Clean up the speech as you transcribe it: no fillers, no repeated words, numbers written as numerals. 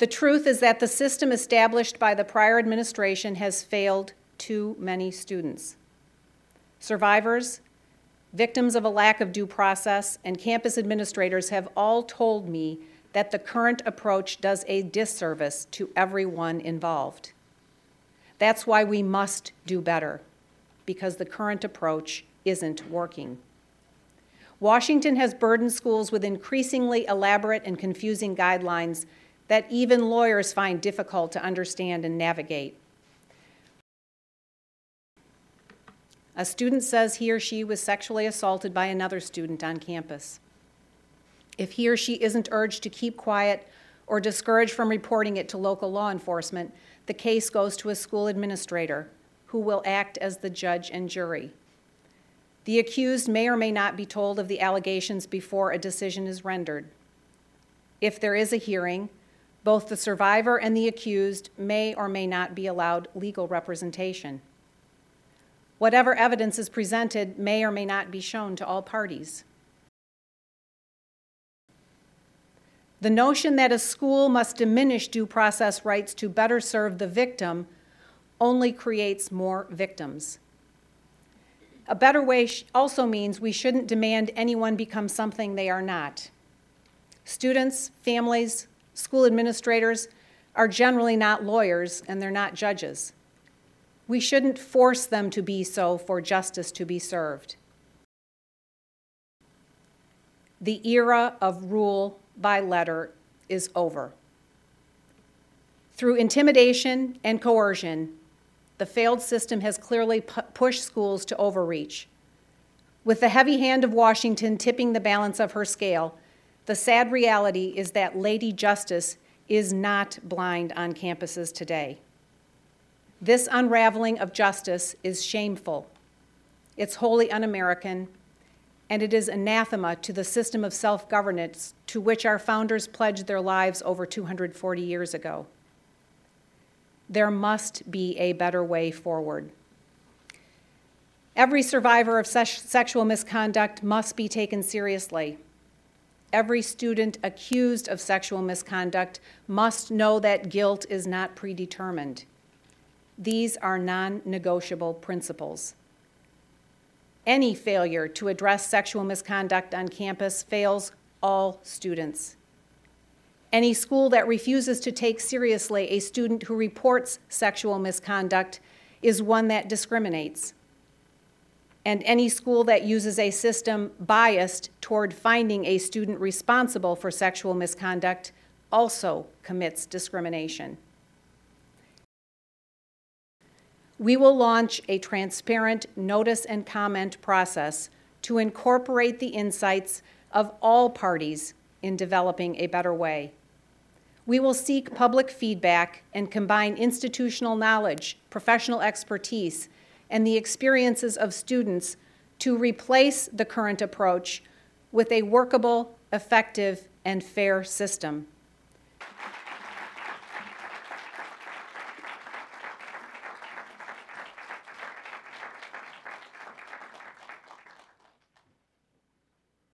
The truth is that the system established by the prior administration has failed too many students. Survivors, victims of a lack of due process, and campus administrators have all told me that the current approach does a disservice to everyone involved. That's why we must do better, because the current approach isn't working. Washington has burdened schools with increasingly elaborate and confusing guidelines that even lawyers find difficult to understand and navigate. A student says he or she was sexually assaulted by another student on campus. If he or she isn't urged to keep quiet or discouraged from reporting it to local law enforcement, the case goes to a school administrator who will act as the judge and jury. The accused may or may not be told of the allegations before a decision is rendered. If there is a hearing, both the survivor and the accused may or may not be allowed legal representation. Whatever evidence is presented may or may not be shown to all parties. The notion that a school must diminish due process rights to better serve the victim only creates more victims. A better way also means we shouldn't demand anyone become something they are not. Students, families, school administrators are generally not lawyers, and they're not judges. We shouldn't force them to be so for justice to be served. The era of rule by letter is over. Through intimidation and coercion, the failed system has clearly pushed schools to overreach. With the heavy hand of Washington tipping the balance of her scale, the sad reality is that Lady Justice is not blind on campuses today. This unraveling of justice is shameful. It's wholly un-American, and it is anathema to the system of self-governance to which our founders pledged their lives over 240 years ago. There must be a better way forward. Every survivor of sexual misconduct must be taken seriously. Every student accused of sexual misconduct must know that guilt is not predetermined. These are non-negotiable principles. Any failure to address sexual misconduct on campus fails all students. Any school that refuses to take seriously a student who reports sexual misconduct is one that discriminates. And any school that uses a system biased toward finding a student responsible for sexual misconduct also commits discrimination. We will launch a transparent notice and comment process to incorporate the insights of all parties in developing a better way. We will seek public feedback and combine institutional knowledge, professional expertise, and the experiences of students to replace the current approach with a workable, effective, and fair system.